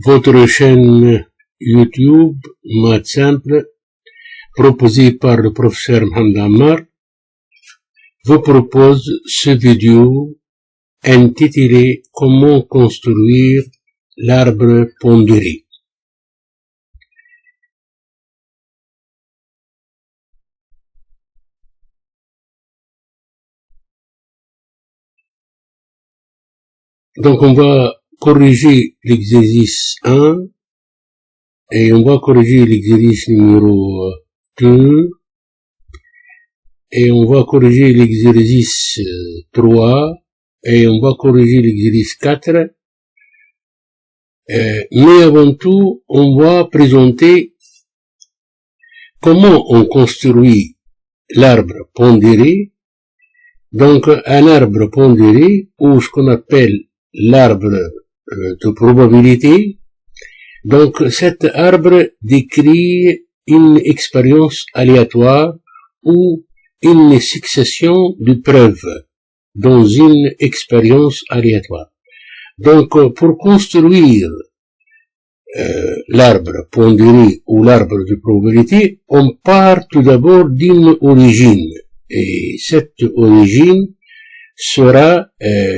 votre chaîne YouTube Maths Simple, proposée par le professeur Mohamed Ammar, vous propose ce vidéo intitulé Comment construire l'arbre pondéré. Donc on va corriger l'exercice 1 et on va corriger l'exercice numéro 2 et on va corriger l'exercice 3 et on va corriger l'exercice 4. Mais avant tout, on va présenter comment on construit l'arbre pondéré. Donc un arbre pondéré, ou ce qu'on appelle l'arbre de probabilité. Donc cet arbre décrit une expérience aléatoire ou une succession de preuves dans une expérience aléatoire. Donc pour construire l'arbre pondéré ou l'arbre de probabilité, on part tout d'abord d'une origine. Et cette origine sera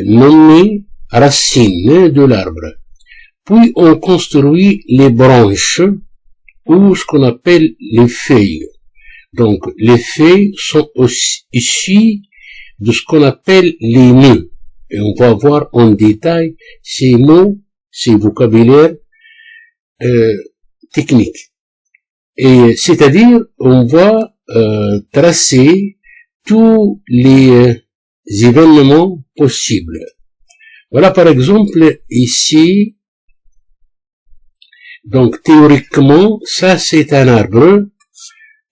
nommée racine de l'arbre. Puis on construit les branches ou ce qu'on appelle les feuilles. Donc les feuilles sont aussi issues de ce qu'on appelle les nœuds. Et on va voir en détail ces mots, ces vocabulaires techniques. Et c'est-à-dire on va tracer tous les événements possibles. Voilà par exemple ici, donc théoriquement, ça c'est un arbre,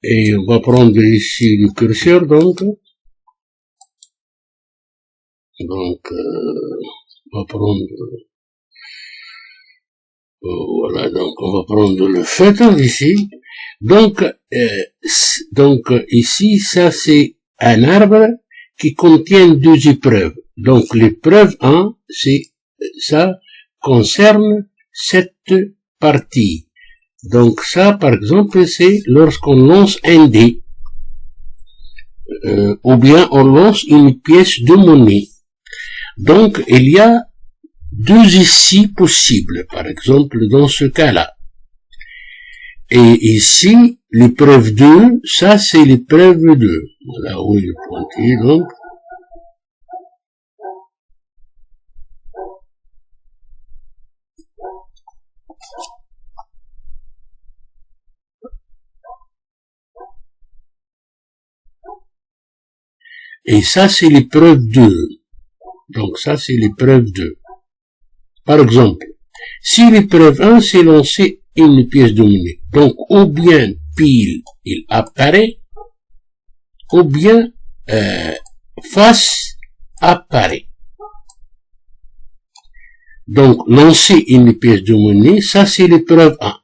et on va prendre ici le curseur donc on va prendre, voilà, donc on va prendre le feutre ici, donc ici ça c'est un arbre qui contient deux épreuves. Donc l'épreuve 1, ça concerne cette partie. Donc ça, par exemple, c'est lorsqu'on lance un dé, ou bien on lance une pièce de monnaie. Donc il y a deux ici possibles, par exemple, dans ce cas-là. Et ici, l'épreuve 2, ça c'est l'épreuve 2. Voilà où il est pointé, donc. Et ça c'est l'épreuve 2. Donc ça c'est l'épreuve 2. Par exemple, si l'épreuve 1 c'est lancer une pièce de monnaie, donc ou bien pile il apparaît, ou bien face apparaît. Donc lancer une pièce de monnaie, ça c'est l'épreuve 1.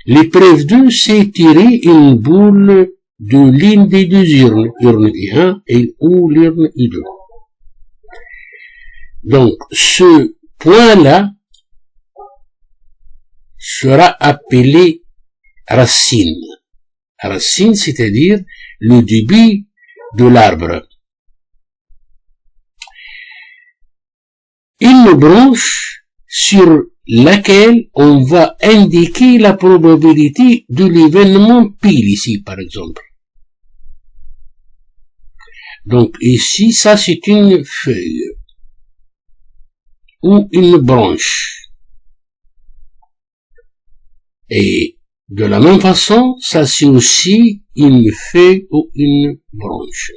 L'épreuve 2 c'est tirer une boule de l'une des deux urnes, urne I1 ou l'urne I2. Donc ce point-là sera appelé racine. Racine, c'est-à-dire le début de l'arbre. Une branche sur laquelle on va indiquer la probabilité de l'événement pile ici, par exemple. Donc ici, ça c'est une feuille ou une branche. Et de la même façon, ça c'est aussi une feuille ou une branche.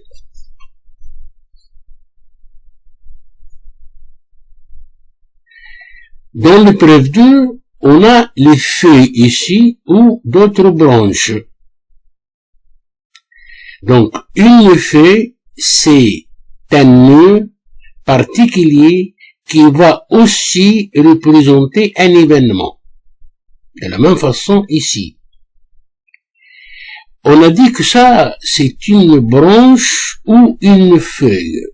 Dans l'épreuve 2, on a les feuilles ici ou d'autres branches. Donc, une feuille, c'est un nœud particulier qui va aussi représenter un événement. De la même façon ici. On a dit que ça, c'est une branche ou une feuille.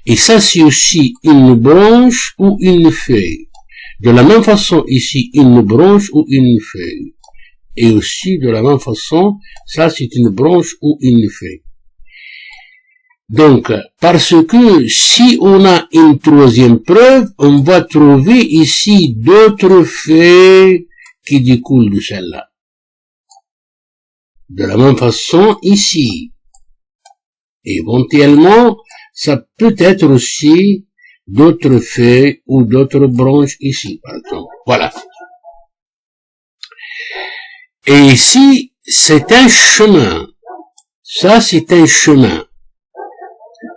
Et ça, c'est aussi une branche ou une feuille. De la même façon, ici, une branche ou une feuille. Et aussi, de la même façon, ça, c'est une branche ou une feuille. Donc, parce que si on a une troisième preuve, on va trouver ici d'autres feuilles qui découlent de celle-là. De la même façon, ici. Éventuellement, ça peut être aussi d'autres feuilles ou d'autres branches ici, par exemple. Voilà. Et ici, c'est un chemin. Ça, c'est un chemin.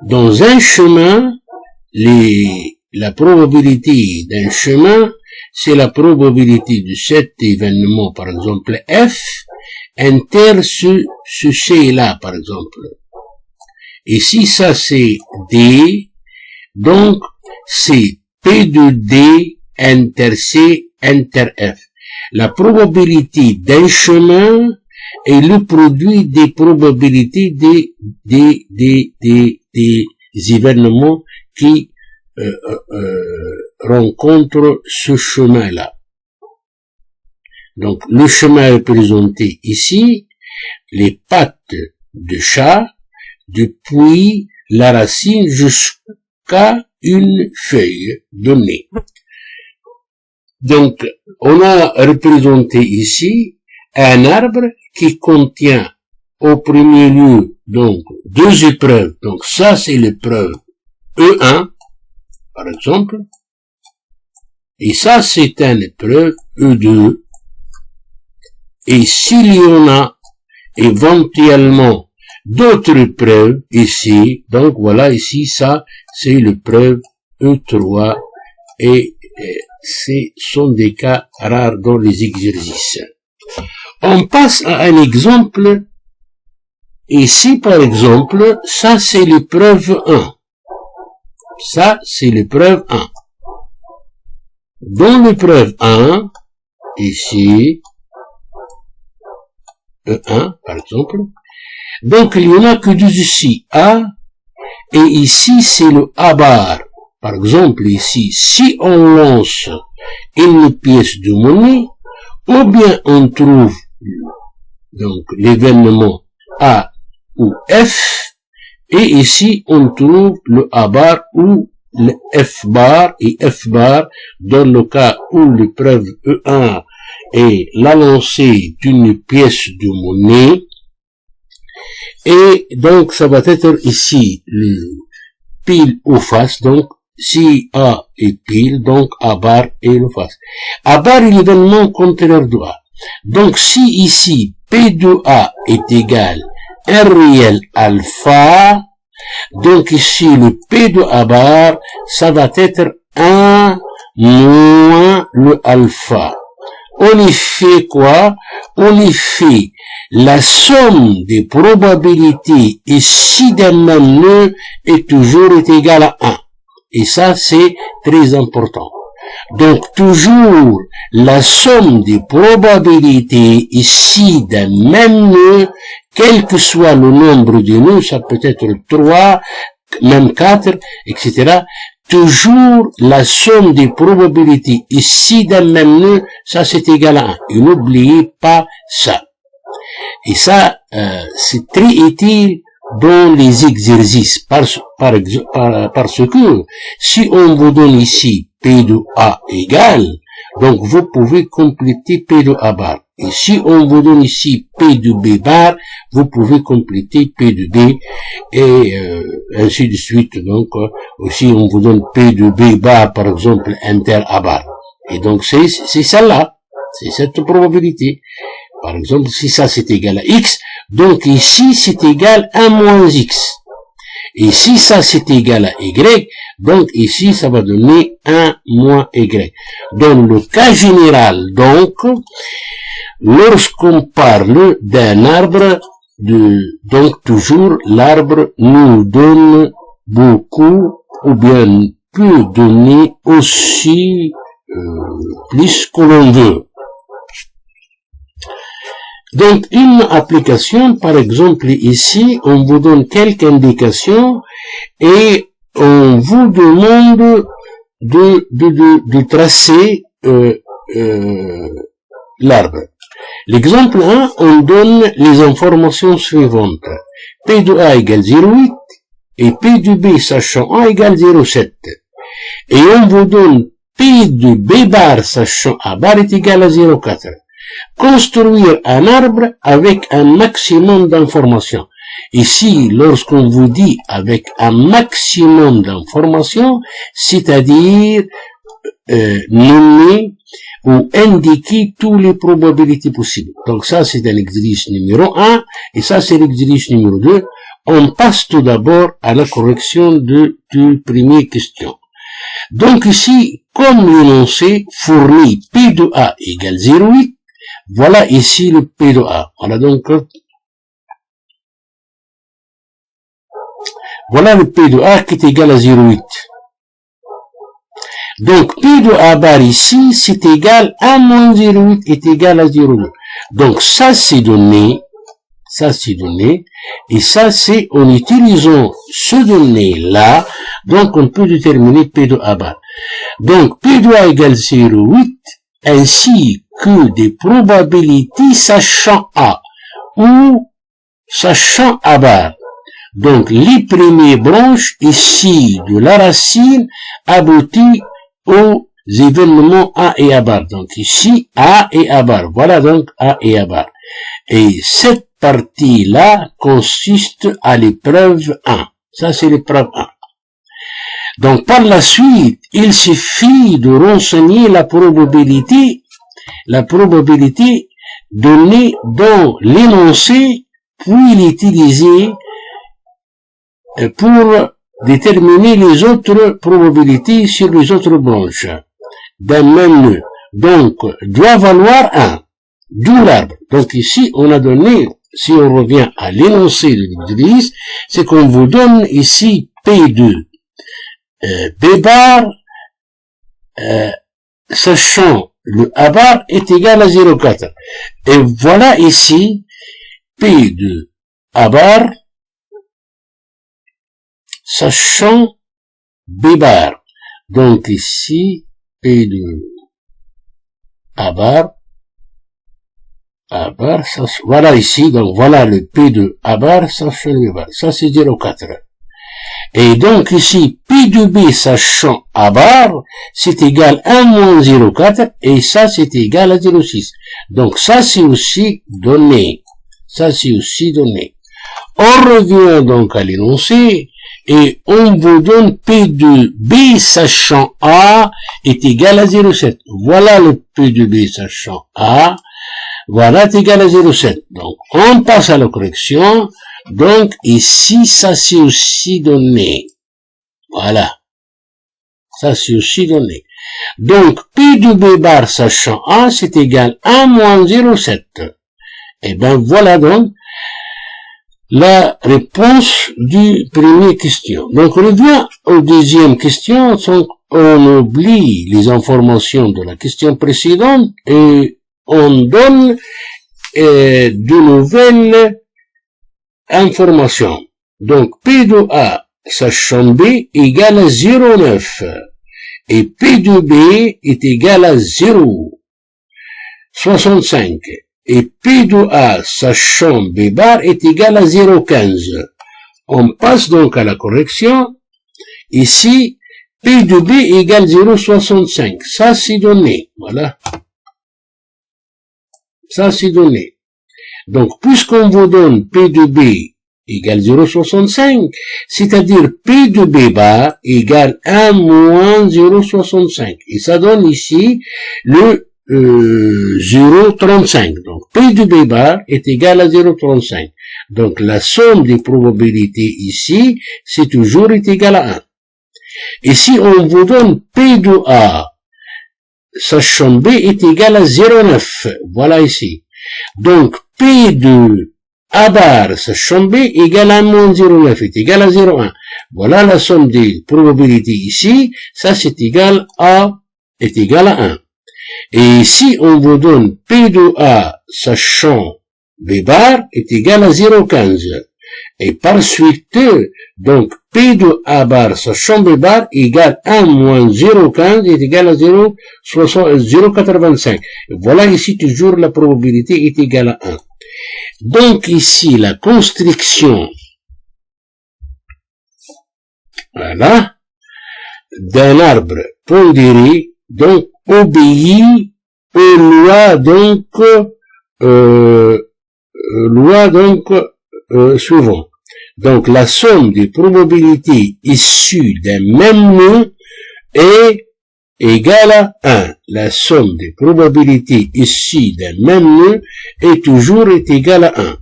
Dans un chemin, la probabilité d'un chemin, c'est la probabilité de cet événement, par exemple F, inter ce C-là, par exemple. Et si ça c'est D, donc c'est P de D inter C inter F. La probabilité d'un chemin est le produit des probabilités des événements qui rencontrent ce chemin-là. Donc, le chemin est représenté ici, les pattes de chat, depuis la racine jusqu'à une feuille donnée. Donc, on a représenté ici un arbre qui contient au premier lieu, donc, deux épreuves. Donc, ça, c'est l'épreuve E1, par exemple. Et ça, c'est une épreuve E2. Et s'il y en a éventuellement d'autres épreuves ici, donc voilà, ici, ça, c'est l'épreuve E3. Et ce sont des cas rares dans les exercices. On passe à un exemple. Ici, par exemple, ça c'est l'épreuve 1. Ça, c'est l'épreuve 1. Dans l'épreuve 1, ici, E1, par exemple, donc il n'y en a que deux ici, A, et ici c'est le A bar. Par exemple, ici, si on lance une pièce de monnaie, ou bien on trouve donc l'événement A ou F, et ici on trouve le A bar ou le F bar, et F bar dans le cas où l'épreuve E1 est la lancée d'une pièce de monnaie, et donc ça va être ici le pile ou face, donc si A est pile, donc A bar est le face. A bar est l'événement contraire de A. Donc si ici P de A est égal à 1 réel alpha, donc ici le P de A bar, ça va être 1 moins le alpha. On y fait quoi? On y fait la somme des probabilités ici d'un même nœud est toujours égale à 1. Et ça, c'est très important. Donc, toujours, la somme des probabilités ici d'un même nœud, quel que soit le nombre de nœuds, ça peut être 3, même 4, etc. Toujours, la somme des probabilités ici d'un même nœud, ça c'est égal à 1. Et n'oubliez pas ça. Et ça, c'est très utile dans les exercices, parce que si on vous donne ici P de A égale, donc vous pouvez compléter P de A bar. Et si on vous donne ici P de B bar, vous pouvez compléter P de B, et ainsi de suite. Donc, aussi on vous donne P de B bar, par exemple, inter A bar. Et donc c'est celle-là, c'est cette probabilité. Par exemple, si ça c'est égal à X, donc ici c'est égal à 1 moins X. Et si ça c'est égal à Y, donc ici ça va donner 1 moins Y. Dans le cas général, donc, lorsqu'on parle d'un arbre, donc toujours l'arbre nous donne beaucoup, ou bien peut donner aussi plus que l'on veut. Donc, une application, par exemple, ici, on vous donne quelques indications et on vous demande de tracer l'arbre. L'exemple 1, on donne les informations suivantes. P de A égale 0,8 et P de B sachant A égale 0,7. Et on vous donne P de B bar sachant A bar est égal à 0,4. Construire un arbre avec un maximum d'informations. Ici, lorsqu'on vous dit avec un maximum d'informations, c'est-à-dire nommer ou indiquer toutes les probabilités possibles. Donc ça, c'est un exercice numéro 1, et ça, c'est l'exercice numéro 2. On passe tout d'abord à la correction de première question. Donc ici, comme l'énoncé fournit P de A égale 0,8, voilà ici le P de A. Voilà donc, voilà le P de A qui est égal à 0,8. Donc, P de A bar ici, c'est égal à moins 0,8 est égal à 0,2. Donc, ça c'est donné, et ça c'est en utilisant ce donné-là, donc on peut déterminer P de A bar. Donc, P de A égale 0,8, ainsi que des probabilités sachant A, ou sachant A bar. Donc, les premières branches ici de la racine aboutissent aux événements A et A bar. Donc, ici, A et A bar. Voilà donc A et A bar. Et cette partie-là consiste à l'épreuve 1. Ça, c'est l'épreuve 1. Donc, par la suite, il suffit de renseigner la probabilité donnée dans l'énoncé, puis l'utiliser pour déterminer les autres probabilités sur les autres branches d'un même nœud. Donc, doit valoir 1, d'où l'arbre. Donc ici, on a donné, si on revient à l'énoncé de l'exercice, c'est qu'on vous donne ici P2 B bar, sachant le A bar est égal à 0,4. Et voilà ici P2 A bar, sachant B bar. Donc ici, P de A bar, ça, voilà ici, donc voilà le P de A bar, sachant B bar. Ça c'est 0,4. Et donc ici, P de B sachant A bar, c'est égal à moins 0,4, et ça c'est égal à 0,6. Donc ça c'est aussi donné. Ça c'est aussi donné. On revient donc à l'énoncé, et on vous donne P de B sachant A est égal à 0,7. Voilà le P de B sachant A. Voilà est égal à 0,7. Donc, on passe à la correction. Donc, ici, ça c'est aussi donné. Voilà. Ça c'est aussi donné. Donc, P de B bar sachant A, c'est égal à moins 0,7. Et ben, voilà donc la réponse du première question. Donc, on revient aux deuxième question. Donc, on oublie les informations de la question précédente et on donne de nouvelles informations. Donc, P de A sachant B égale à 0,9 et P de B est égal à 0,65. Et P de A sachant B bar est égal à 0,15. On passe donc à la correction. Ici, P de B égale 0,65. Ça, c'est donné. Voilà. Ça, c'est donné. Donc, puisqu'on vous donne P de B égale 0,65, c'est-à-dire P de B bar égale 1 moins 0,65. Et ça donne ici le 0,35. Donc, P de B bar est égal à 0,35. Donc, la somme des probabilités ici, c'est toujours est égal à 1. Et si on vous donne P de A, sachant B est égal à 0,9. Voilà ici. Donc, P de A bar, sachant B égale à moins 0,9 est égal à 0,1. Voilà la somme des probabilités ici. Ça, c'est égal à 1. Et si on vous donne P de A sachant B bar est égal à 0,15. Et par suite, donc, P de A bar, sachant B bar, égale 1 moins 0,15 est égal à 0,85. Voilà ici toujours la probabilité est égale à 1. Donc ici, la constriction, voilà, d'un arbre pondéré, donc, obéit aux lois, suivantes. Donc, la somme des probabilités issues d'un même nœud est égale à 1. La somme des probabilités issues d'un même nœud est toujours égale à 1.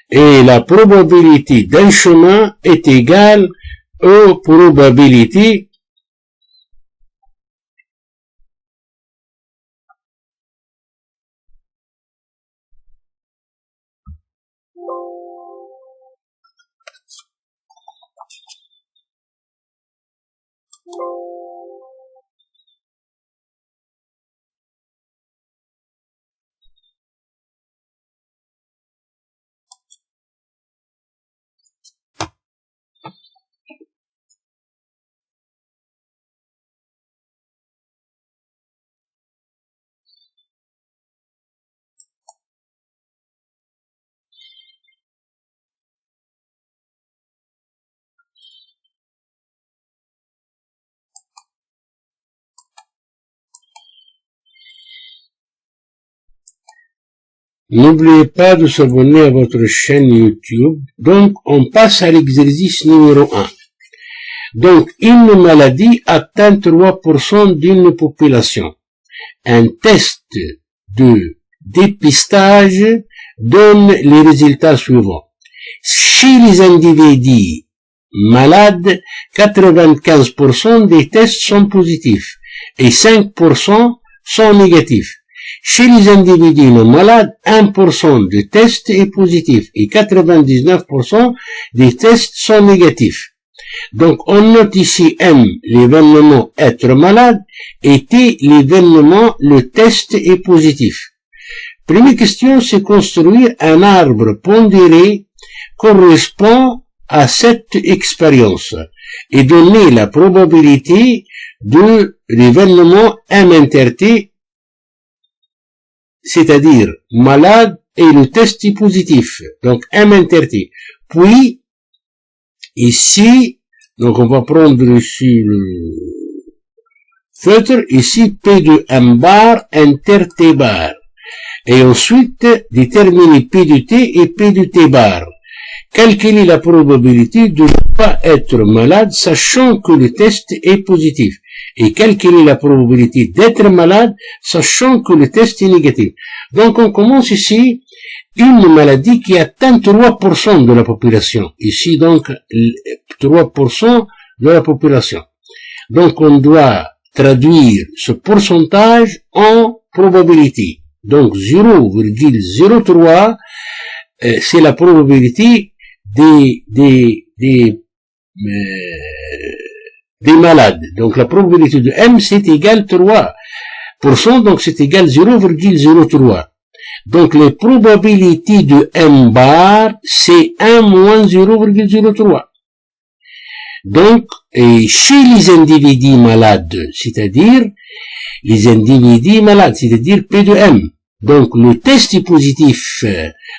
Et la probabilité d'un chemin est égale aux probabilités N'oubliez pas de s'abonner à votre chaîne YouTube. Donc, on passe à l'exercice numéro 1. Donc, une maladie atteint 3% d'une population. Un test de dépistage donne les résultats suivants. Chez les individus malades, 95% des tests sont positifs et 5% sont négatifs. Chez les individus non malades, 1% de tests est positif et 99% des tests sont négatifs. Donc, on note ici M, l'événement être malade, et T, l'événement le test est positif. Première question, c'est construire un arbre pondéré correspond à cette expérience et donner la probabilité de l'événement M inter T, c'est-à-dire malade et le test est positif, donc M inter T. Puis, ici, donc on va prendre ici le feutre, ici P de M bar inter T bar. Et ensuite, déterminer P de T et P de T bar. Calculer la probabilité de ne pas être malade, sachant que le test est positif. Et calculer la probabilité d'être malade, sachant que le test est négatif. Donc on commence ici une maladie qui atteint 3% de la population. Ici donc 3% de la population. Donc on doit traduire ce pourcentage en probabilité. Donc 0,03 c'est la probabilité des malades. Donc la probabilité de M c'est égal 3%, donc c'est égal 0,03. Donc les probabilités de M bar c'est 1 moins 0,03. Donc, et chez les individus malades, c'est-à-dire les individus malades, c'est-à-dire P de M. Donc le test est positif.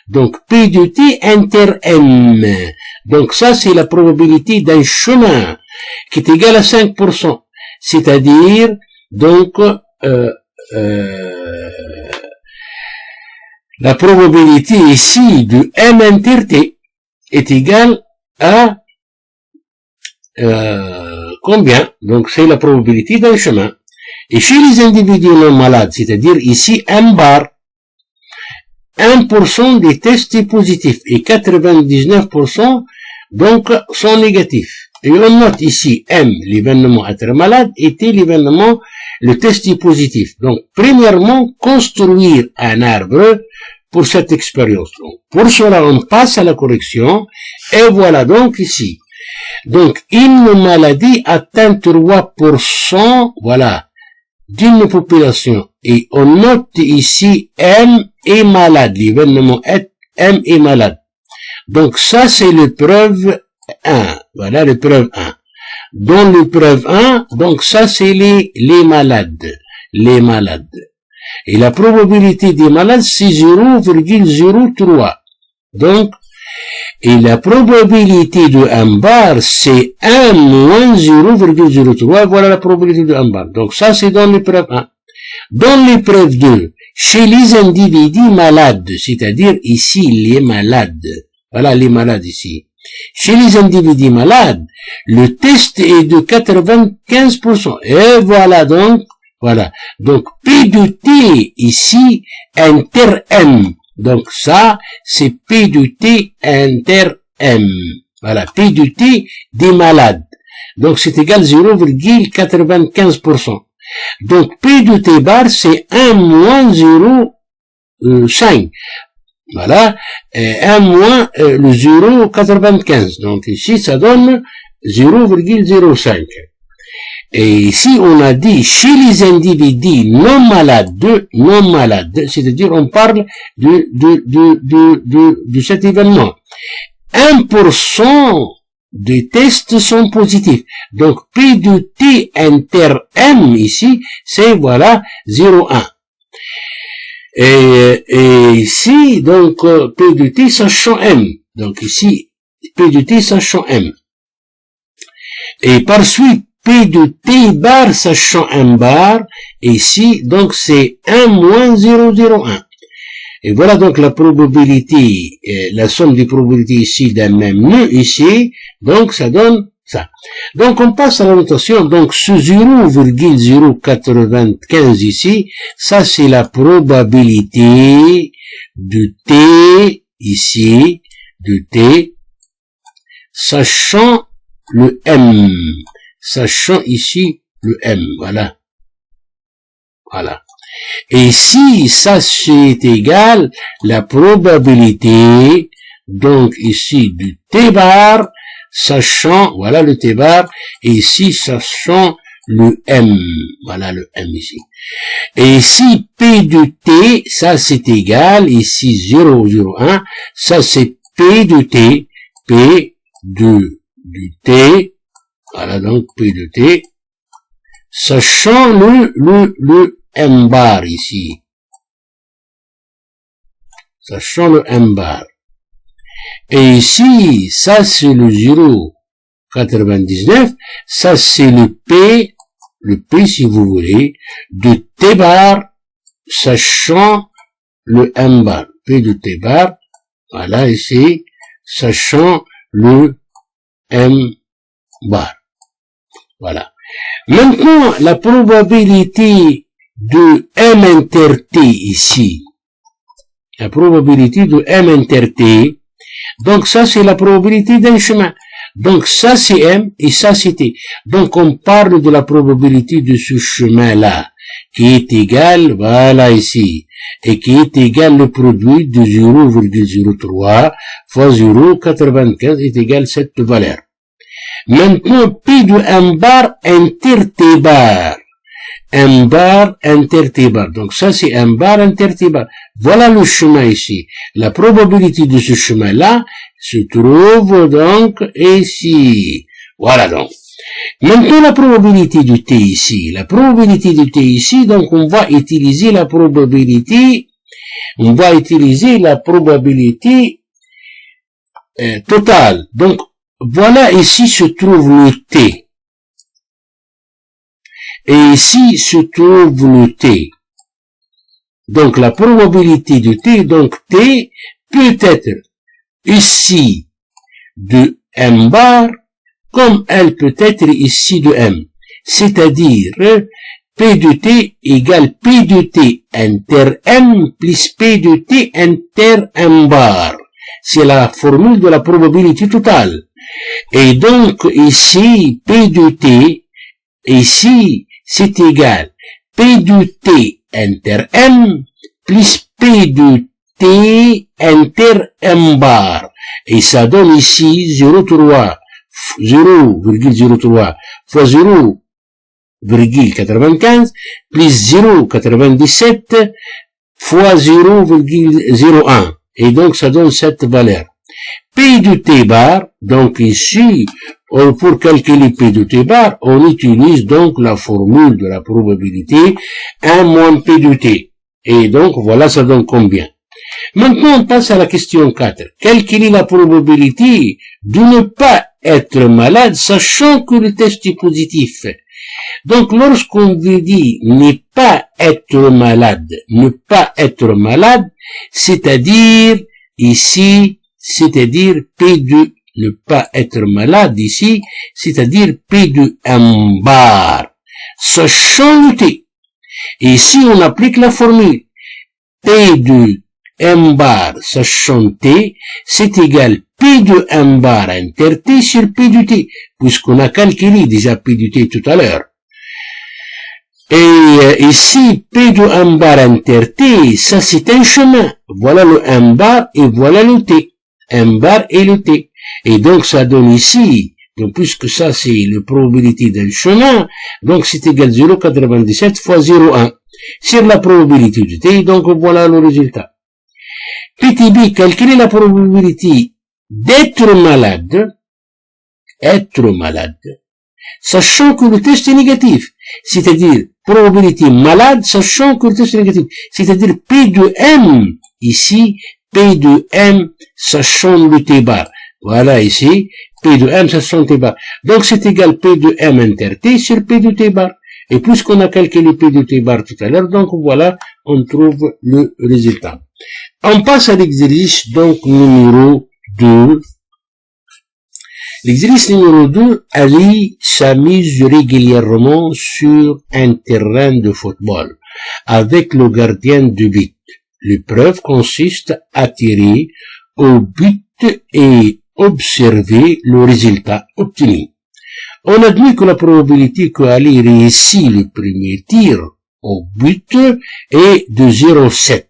Donc P de T inter M. Donc ça c'est la probabilité d'un chemin qui est égale à 5%. C'est-à-dire donc la probabilité ici de M inter T est égale à combien? Donc c'est la probabilité d'un chemin. Et chez les individus non malades, c'est-à-dire ici M bar, 1% des tests est positif et 99% donc sont négatifs. Et on note ici M, l'événement être malade, et T, l'événement, le test est positif. Donc, premièrement, construire un arbre pour cette expérience. Donc, pour cela, on passe à la correction, et voilà donc ici. Donc, une maladie atteint 3%, voilà, d'une population. Et on note ici M est malade, l'événement M est malade. Donc ça, c'est l'épreuve 1. Voilà l'épreuve 1. Dans l'épreuve 1, donc ça, c'est les malades. Les malades. Et la probabilité des malades, c'est 0,03. Donc, et la probabilité de 1 bar, c'est 1 moins 0,03. Voilà la probabilité de 1 bar. Donc ça, c'est dans l'épreuve 1. Dans l'épreuve 2, chez les individus malades, c'est-à-dire ici les malades, voilà les malades ici. Chez les individus malades, le test est de 95%. Et voilà donc, voilà. Donc P de T ici, inter M. Donc ça, c'est P de T inter M. Voilà, P de T des malades. Donc c'est égal 0,95%. Donc, P de T bar, c'est 1 moins 0,5. Voilà. 1 moins le 0,95. Donc, ici, ça donne 0,05. Et ici, on a dit, chez les individus non malades, c'est-à-dire, on parle de cet événement. 1% des tests sont positifs. Donc, P de T inter M, ici, c'est, voilà, 0,1. Et ici, donc, P de T sachant M. Donc, ici, P de T sachant M. Et par suite, P de T bar sachant M bar, ici, donc, c'est 1 moins 0,01. Et voilà donc la probabilité, la somme des probabilités ici d'un même nœud ici, donc ça donne ça. Donc on passe à la notation, donc ce 0,095 ici, ça c'est la probabilité de T ici, de T, sachant le M, sachant ici le M, voilà. Voilà. Et si ça c'est égal, la probabilité, donc ici du T bar, sachant, voilà le T bar, et ici sachant le M, voilà le M ici. Et si P de T, ça c'est égal, ici 0,01, ça c'est P de T, P du T, voilà donc P de T, sachant le M bar ici. Sachant le M bar. Et ici, ça c'est le 0,99, ça c'est le P si vous voulez, de T bar, sachant le M bar. P de T bar, voilà ici, sachant le M bar. Voilà. Maintenant, la probabilité de M inter T ici, la probabilité de M inter T, donc ça c'est la probabilité d'un chemin, donc ça c'est M et ça c'est T, donc on parle de la probabilité de ce chemin là, qui est égal, voilà ici, et qui est égal le produit de 0,03 fois 0,95 est égal cette valeur. Maintenant, P de M bar inter T bar. M bar inter T bar. Donc ça c'est M bar inter T bar. Voilà le chemin ici. La probabilité de ce chemin-là se trouve donc ici. Voilà donc. Maintenant la probabilité de T ici. La probabilité de T ici, donc on va utiliser la probabilité, totale. Donc voilà ici se trouve le T. Et ici se trouve le T. Donc la probabilité de T, donc T peut être ici de M bar, comme elle peut être ici de M. C'est-à-dire, P de T égale P de T inter M plus P de T inter M bar. C'est la formule de la probabilité totale. Et donc ici, P de T, ici, c'est égal P de T inter M plus P de T inter M bar. Et ça donne ici 0,03 fois 0,95 plus 0,97 fois 0,01. Et donc ça donne cette valeur. P de T bar, donc ici, pour calculer P de T bar, on utilise donc la formule de la probabilité 1 moins P de T. Et donc, voilà, ça donne combien? Maintenant, on passe à la question 4. Calculer la probabilité de ne pas être malade, sachant que le test est positif. Donc, lorsqu'on veut dire ne pas être malade, c'est-à-dire, ici, c'est-à-dire P de ne pas être malade ici, c'est-à-dire P de M bar, sachant le T. Et si on applique la formule P de M bar sachant T, c'est égal P de M bar inter T sur P de T, puisqu'on a calculé déjà P de T tout à l'heure. Et ici, P de M bar inter T, ça c'est un chemin. Voilà le M bar et voilà le T. M bar et le T. Et donc ça donne ici, donc puisque ça c'est la probabilité d'un chemin, donc c'est égal 0,97 fois 0,1 sur la probabilité de T, donc voilà le résultat. PTB, calculer la probabilité d'être malade, sachant que le test est négatif, c'est-à-dire probabilité malade, sachant que le test est négatif, c'est-à-dire P de M, ici, P de M, sachant le T bar. Voilà ici, P de M, sachant T bar. Donc c'est égal P de M inter T sur P de T bar. Et puisqu'on a calculé P de T bar tout à l'heure, donc voilà, on trouve le résultat. On passe à l'exercice, donc, numéro 2. L'exercice numéro 2, Ali s'amuse régulièrement sur un terrain de football avec le gardien de but. L'épreuve consiste à tirer au but et observer le résultat obtenu. On admet que la probabilité que Ali réussit le premier tir au but est de 0,7.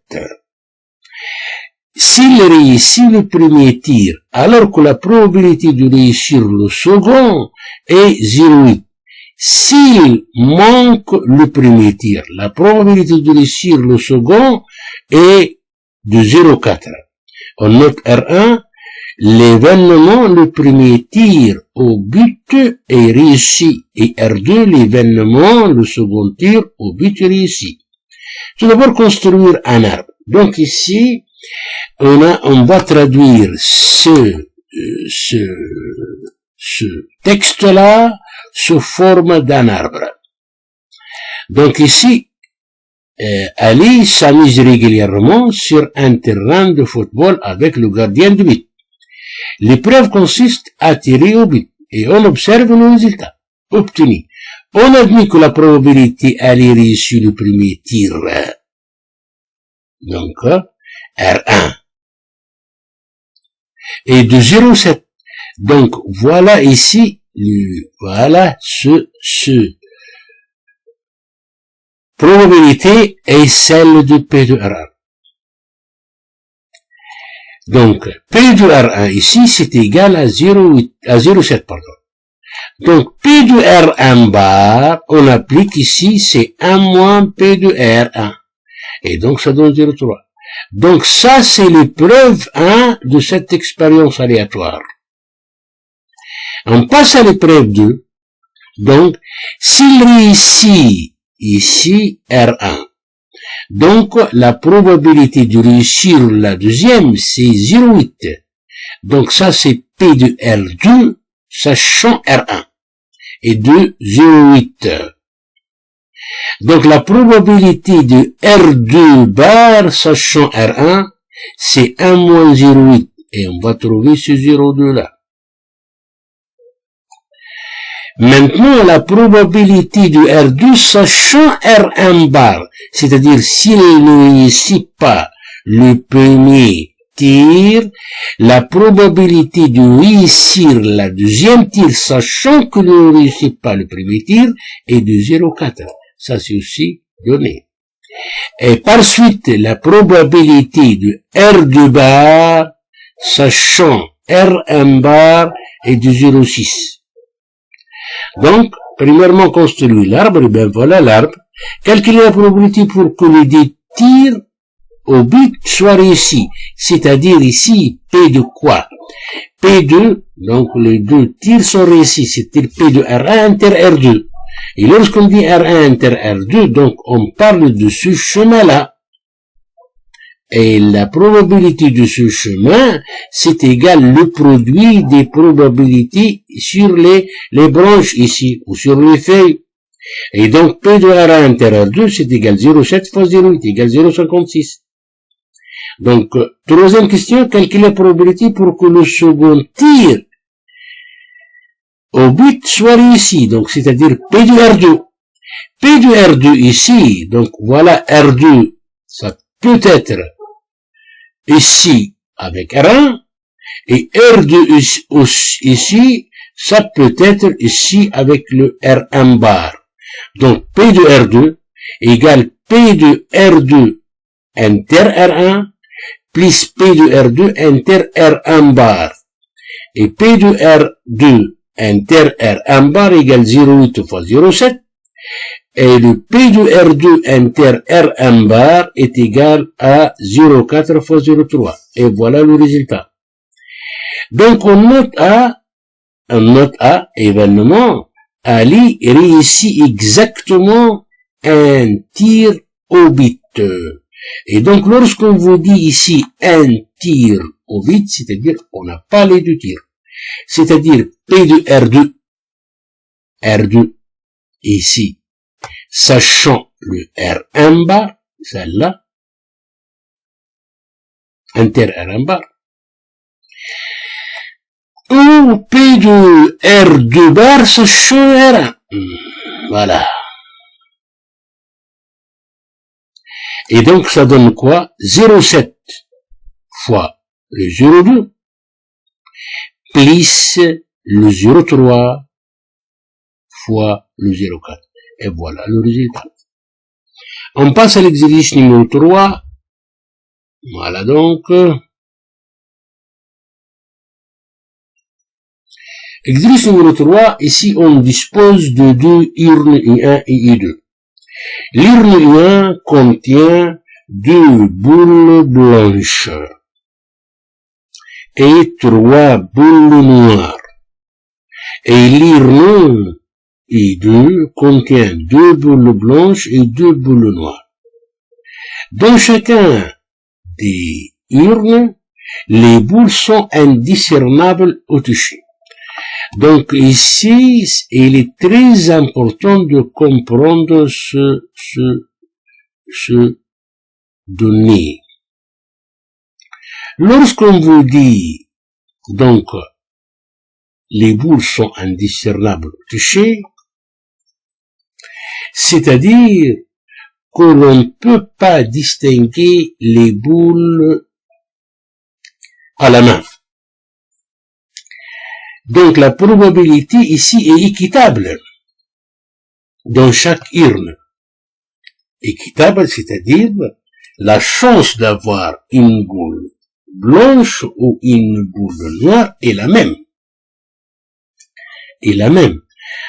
S'il réussit le premier tir, alors que la probabilité de réussir le second est 0,8. S'il manque le premier tir, la probabilité de réussir le second est de 0,4. On note R1, l'événement, le premier tir au but est réussi, et R2, l'événement, le second tir au but est réussi. Tout d'abord, construire un arbre. Donc ici, on va traduire ce texte-là sous forme d'un arbre. Donc ici, Ali s'amuse régulièrement sur un terrain de football avec le gardien de but. L'épreuve consiste à tirer au but et on observe le résultat obtenu. On admet que la probabilité Ali réussit le premier tir. Donc, R1 et de 0,7. Donc, voilà ici, voilà ce probabilité est celle de P de R1. Donc, P de R1 ici, c'est égal à 0,7, pardon. Donc, P de R1 bar, on applique ici, c'est 1 moins P de R1. Et donc, ça donne 0,3. Donc, ça, c'est l'épreuve 1 de cette expérience aléatoire. On passe à l'épreuve 2. Donc, s'il réussit ici R1, donc la probabilité de réussir la deuxième, c'est 0,8. Donc, ça, c'est P de R2, sachant R1, et de 0,8. Donc, la probabilité de R2 bar, sachant R1, c'est 1 moins 0,8. Et on va trouver ce 0,2 là. Maintenant, la probabilité de R2, sachant R1 bar, c'est-à-dire s'il ne réussit pas le premier tir, la probabilité de réussir la deuxième tir, sachant que ne réussit pas le premier tir, est de 0,4. Ça, c'est aussi donné. Et par suite, la probabilité de R2 bar, sachant R1 bar, est de 0,6. Donc, premièrement, construire l'arbre, et bien voilà l'arbre. Calculer la probabilité pour que les deux tirs au but soient réussis. C'est-à-dire ici, P de quoi? P2, donc les deux tirs sont réussis, c'est-à-dire P de R1 inter R2. Et lorsqu'on dit R1 inter R2, donc on parle de ce chemin-là. Et la probabilité de ce chemin, c'est égal le produit des probabilités sur les branches ici, ou sur les feuilles. Et donc, P de R1 inter R2, c'est égal 0,7 fois 0,8, égal 0,56. Donc, troisième question, calculer la probabilité pour que le second tir au but soit réussi. Donc, c'est-à-dire P de R2. P de R2 ici, donc voilà R2, ça peut être ici avec R1, et R2 ici, ça peut être ici avec le R1 bar. Donc, P de R2 égale P de R2 inter R1 plus P de R2 inter R1 bar. Et P de R2 inter R1 bar égale 0,8 fois 0,7. Et le P de R2 inter R1 bar est égal à 0,4 fois 0,3. Et voilà le résultat. Donc, on note A, événement, Ali réussit exactement un tir au bit. Et donc, lorsqu'on vous dit ici un tir au bit, c'est-à-dire on n'a pas les deux tirs. C'est-à-dire P de R2 ici, sachant le R1 bar, celle-là, inter R1 bar, ou P de R2 bar sachant R1. Voilà. Et donc, ça donne quoi? 0,7 fois le 0,2 plus le 0,3 fois le 0,4. Et voilà le résultat. On passe à l'exercice numéro 3. Voilà donc. Exercice numéro 3, ici on dispose de deux urnes I1 et I2. L'urne I1 contient deux boules blanches et trois boules noires. Et l'urne I2 contient deux boules blanches et deux boules noires. Dans chacun des urnes, les boules sont indiscernables au toucher. Donc ici, il est très important de comprendre ce donné. Lorsqu'on vous dit, donc, les boules sont indiscernables au toucher, c'est-à-dire que l'on ne peut pas distinguer les boules à la main. Donc la probabilité ici est équitable dans chaque urne. Équitable, c'est-à-dire la chance d'avoir une boule blanche ou une boule noire est la même. Est la même.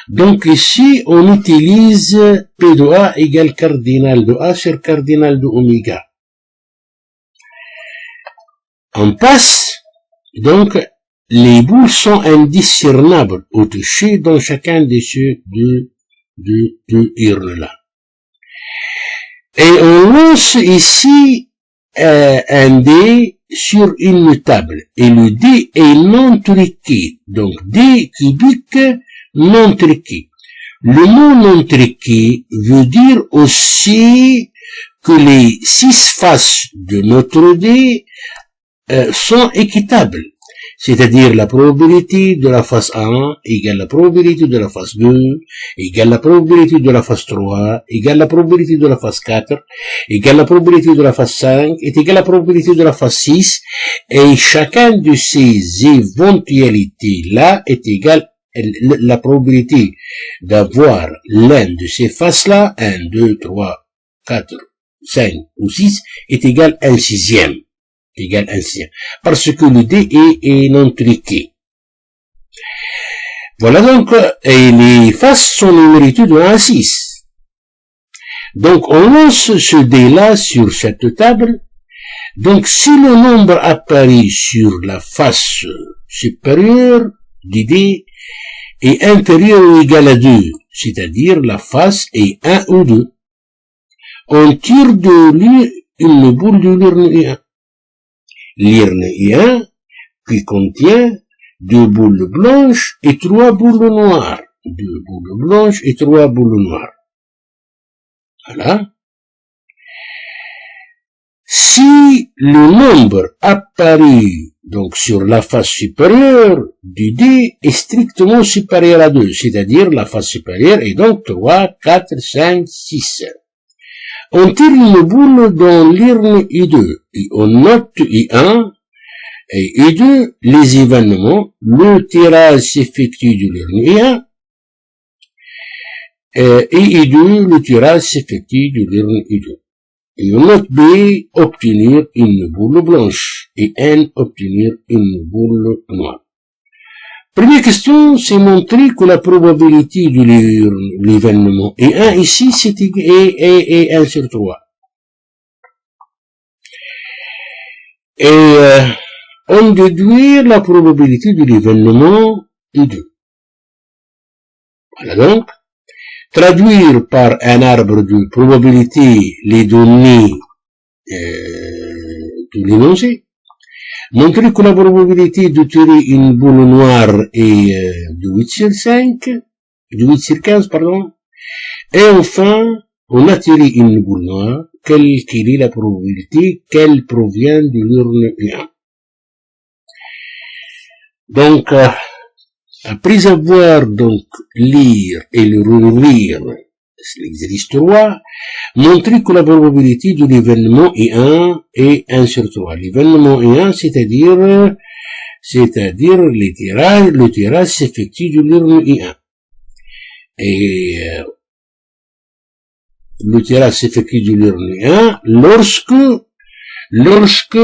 Donc ici, on utilise P de A égale cardinal de A sur cardinal de oméga. On passe, donc, les boules sont indiscernables au toucher dans chacun de ces deux urnes-là. Et on lance ici un dé sur une table. Et le dé est non truqué. Donc, dé cubique non truqué. Le mot non truqué veut dire aussi que les 6 faces de notre dé sont équitables. C'est-à-dire la probabilité de la face 1 égale la probabilité de la face 2, égale la probabilité de la face 3, égale la probabilité de la face 4, égale la probabilité de la face 5, est égale la probabilité de la face 6, et chacun de ces éventualités-là est égal la probabilité d'avoir l'un de ces faces-là, 1, 2, 3, 4, 5 ou 6, est égal à un sixième. Égal à 1 sixième. Parce que le dé est non truqué. Voilà donc, et les faces sont numérotées de 1 à 6. Donc, on lance ce dé-là sur cette table. Donc, si le nombre apparaît sur la face supérieure du dé est inférieur ou égal à 2, c'est-à-dire la face est 1 ou 2, on tire de lui une boule de l'urne I1. L'urne I1 qui contient 2 boules blanches et 3 boules noires. 2 boules blanches et 3 boules noires. Voilà. Si le nombre apparaît donc sur la face supérieure du dé est strictement supérieur à 2, c'est-à-dire la face supérieure est donc 3, 4, 5, 6. On tire une boule dans l'urne I2 et on note I1 et I2 les événements. Le tirage s'effectue de l'urne I1 et I2 le tirage s'effectue de l'urne I2. Et on note B obtenir une boule blanche et N obtenir une boule noire. Première question, c'est montrer que la probabilité de l'événement est 1 ici, c'est 1 sur 3. Et on déduit la probabilité de l'événement est 2. Voilà donc. Traduire par un arbre de probabilité les données de l'énoncé. Montrer que la probabilité de tirer une boule noire est de 8 sur 5, de 8 sur 15, pardon. Et enfin, on a tiré une boule noire, quelle est la probabilité qu'elle provient de l'urne I1. Donc, après avoir donc lire et le relire l'exercice 3, montrer que la probabilité de l'événement I1 est 1 sur 3. L'événement I1, c'est-à-dire le tirage s'effectue de l'urne I1. Et le tirage s'effectue de l'urne I1 lorsque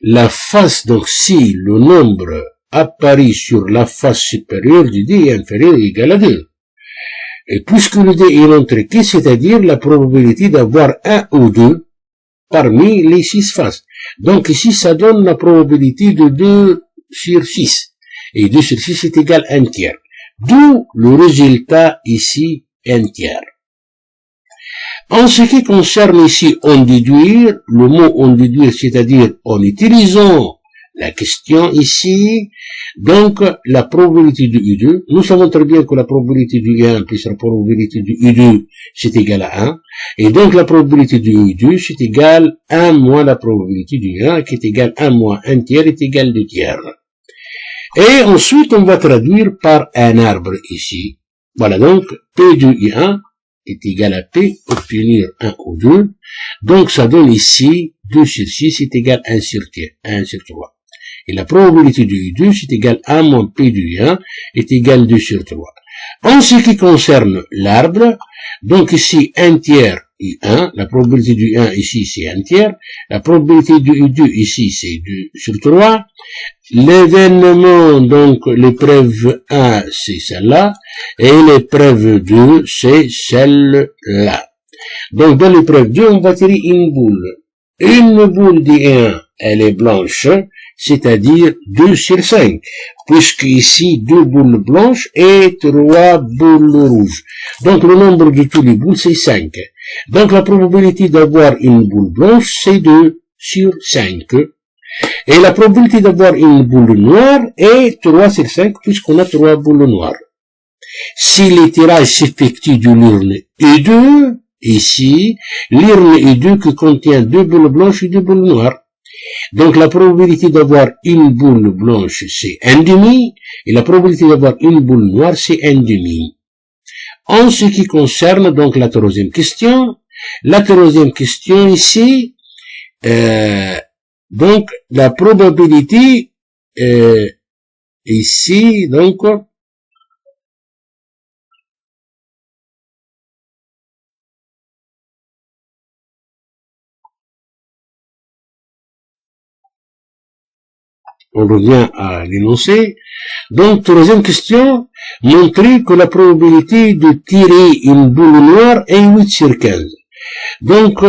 la face, donc si le nombre apparaît sur la face supérieure du dé est inférieur ou égal à 2. Et puisque le dé est non-truqué, c'est-à-dire la probabilité d'avoir 1 ou 2 parmi les 6 faces. Donc ici, ça donne la probabilité de 2 sur 6. Et 2 sur 6 est égal à 1 tiers. D'où le résultat ici, 1 tiers. En ce qui concerne ici en déduire, le mot en déduire, c'est-à-dire en utilisant la question ici, donc la probabilité de U2, nous savons très bien que la probabilité du U1 plus la probabilité du U2 c'est égal à 1, et donc la probabilité du U2 c'est égal à 1 moins la probabilité du U1 qui est égal à 1 moins 1 tiers est égal à 2 tiers. Et ensuite on va traduire par un arbre ici. Voilà donc P de U1 est égal à P, obtenir 1 ou 2, donc ça donne ici 2 sur 6 est égal à 1 sur 3. Et la probabilité de U2, c'est égal à 1 moins P de U1, est égal à 2 sur 3. En ce qui concerne l'arbre, donc ici 1 tiers U1, la probabilité du 1 ici c'est 1 tiers, la probabilité de U2 ici c'est 2 sur 3, l'événement, donc l'épreuve 1 c'est celle-là, et l'épreuve 2 c'est celle-là. Donc dans l'épreuve 2, on va tirer une boule. Une boule de 1, elle est blanche, c'est-à-dire 2 sur 5, puisque ici 2 boules blanches et 3 boules rouges. Donc le nombre de tous les boules c'est 5. Donc la probabilité d'avoir une boule blanche c'est 2 sur 5. Et la probabilité d'avoir une boule noire est 3 sur 5 puisqu'on a 3 boules noires. Si les tirages s'effectuent de l'urne E2, ici, l'urne E2 qui contient 2 boules blanches et 2 boules noires. Donc la probabilité d'avoir une boule blanche c'est 1,5 et la probabilité d'avoir une boule noire c'est 1,5. En ce qui concerne donc la troisième question ici, donc la probabilité ici donc on revient à l'énoncé. Donc, troisième question, montrer que la probabilité de tirer une boule noire est 8 sur 15. Donc,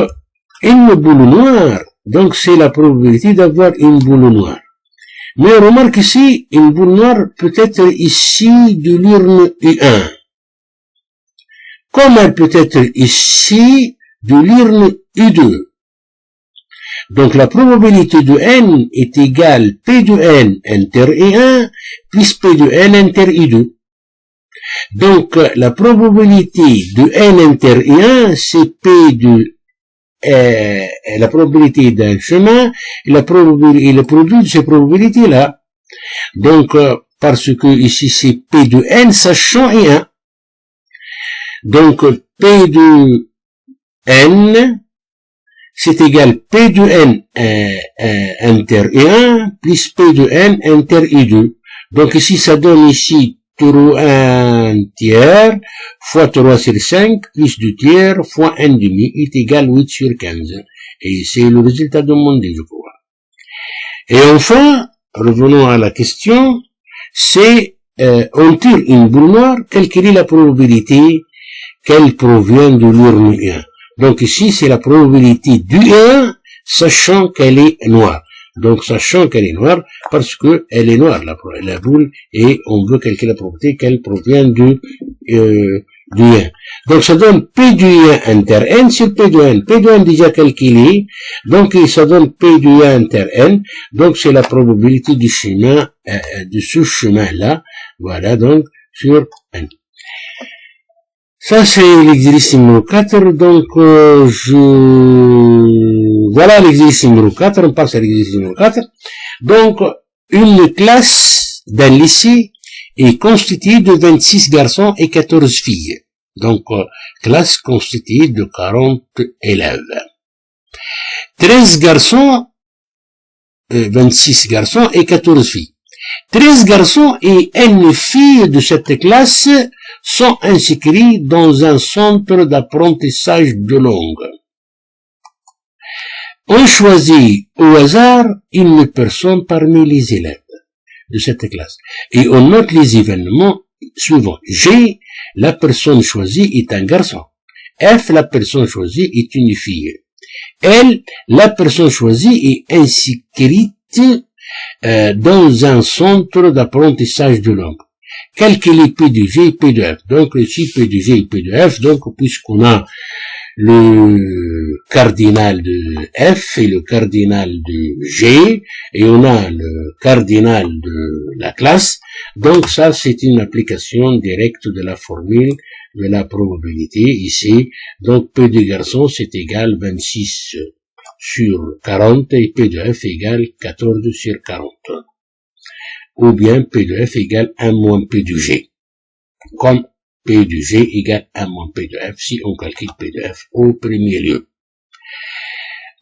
une boule noire donc c'est la probabilité d'avoir une boule noire. Mais remarque ici, une boule noire peut être ici de l'urne U1. Comme elle peut être ici de l'urne U2. Donc la probabilité de n est égale P de n inter I1 plus P de n inter I2. Donc la probabilité de n inter I1, c'est P de la probabilité d'un chemin et le produit de ces probabilités-là. Donc, parce que ici c'est P de n sachant I1. Donc, P de n, c'est égal P de n inter I1 plus P de n inter I2. Donc ici, ça donne ici 1 tiers fois 3 sur 5 plus 2 tiers fois 1 demi est égal 8 sur 15. Et c'est le résultat demandé, je crois. Et enfin, revenons à la question, c'est on tire une boule noire, quelle est la probabilité qu'elle provient de l'urne U1. Donc ici, c'est la probabilité du U1, sachant qu'elle est noire. Donc, sachant qu'elle est noire, parce que elle est noire, la boule, et on veut calculer la probabilité qu'elle provient du 1. Donc, ça donne P du 1 inter n sur P de n. P de n déjà calculé, donc ça donne P du 1 inter n, donc c'est la probabilité du chemin, de ce chemin-là, voilà, donc, sur n. Ça, c'est l'exercice numéro 4, donc, voilà l'exercice numéro 4, on passe à l'exercice numéro 4. Donc, une classe d'un lycée est constituée de 26 garçons et 14 filles. Donc, classe constituée de 40 élèves. 13 garçons, 26 garçons et 14 filles. 13 garçons et une fille de cette classe sont inscrits dans un centre d'apprentissage de langue. On choisit au hasard une personne parmi les élèves de cette classe et on note les événements suivants. G, la personne choisie est un garçon. F, la personne choisie est une fille. L, la personne choisie est inscrite dans un centre d'apprentissage de langue. Calculer P de G et P de F. Donc ici P de G et P de F, donc puisqu'on a le cardinal de F et le cardinal de G, et on a le cardinal de la classe, donc ça c'est une application directe de la formule de la probabilité ici. Donc P de garçon c'est égal 26 sur 40 et P de F égale 14 sur 40. Ou bien P de F égale 1 moins P de G. Comme P de G égale 1 moins P de F si on calcule P de F au premier lieu.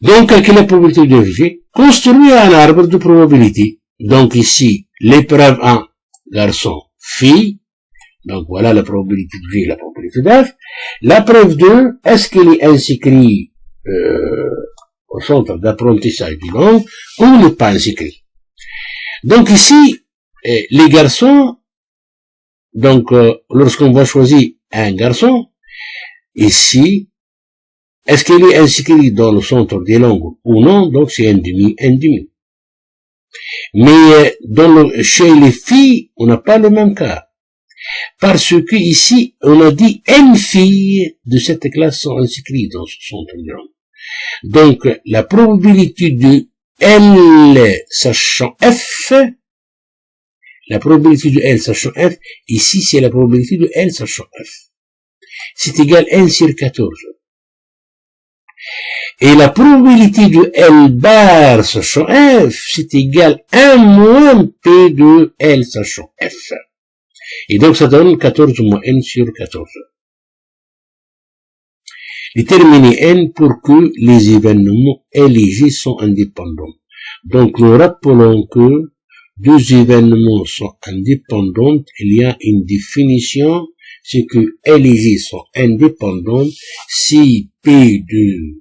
Donc, calculer la probabilité de G, construire un arbre de probabilité. Donc ici, l'épreuve 1, garçon, fille. Donc voilà la probabilité de G et la probabilité de F. La preuve 2, est-ce qu'elle est inscrite au centre d'apprentissage du langue ou n'est pas inscrit. Donc ici, les garçons, donc lorsqu'on va choisir un garçon, ici, est-ce qu'il est inscrit dans le centre des langues ou non? Donc c'est un demi. Mais chez les filles, on n'a pas le même cas. Parce que ici, on a dit N filles de cette classe sont inscrites dans ce centre des langues. Donc la probabilité de L sachant F, la probabilité de L sachant F, ici c'est la probabilité de L sachant F. C'est égal à 1 sur 14. Et la probabilité de L bar sachant F, c'est égal à 1 moins P de L sachant F. Et donc ça donne 14 moins N sur 14. Déterminer N pour que les événements L et G sont indépendants. Donc nous rappelons que deux événements sont indépendants. Il y a une définition, c'est que L et G sont indépendants si P de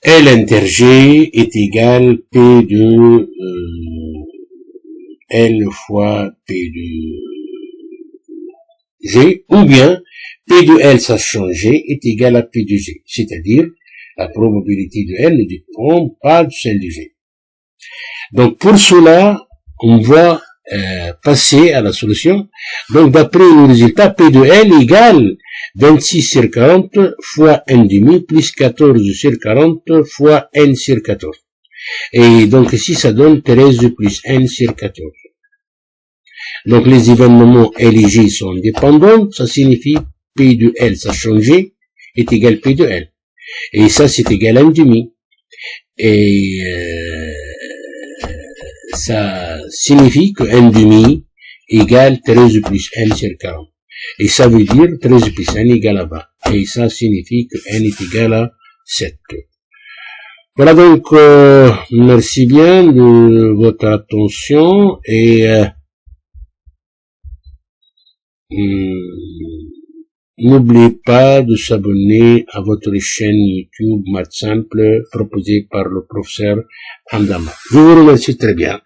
L inter G est égal P de L fois P de G, ou bien P de L sachant G est égal à P de G, c'est-à-dire La probabilité de L ne dépend pas du sel léger. Donc pour cela, on va passer à la solution. Donc d'après le résultat, P de L égale 26 sur 40 fois n demi plus 14 sur 40 fois n sur 14. Et donc ici ça donne 13 plus n sur 14. Donc les événements L et G sont indépendants, ça signifie P de L, ça a changé, est égal P de L. Et ça c'est égal à n demi. Et ça signifie que n demi égale 13 plus n sur 40. Et ça veut dire 13 plus n égale à 20. Et ça signifie que n est égal à 7. Voilà donc, merci bien de votre attention et n'oubliez pas de s'abonner à votre chaîne YouTube Maths Simple proposée par le professeur Hamdallah. Je vous remercie très bien.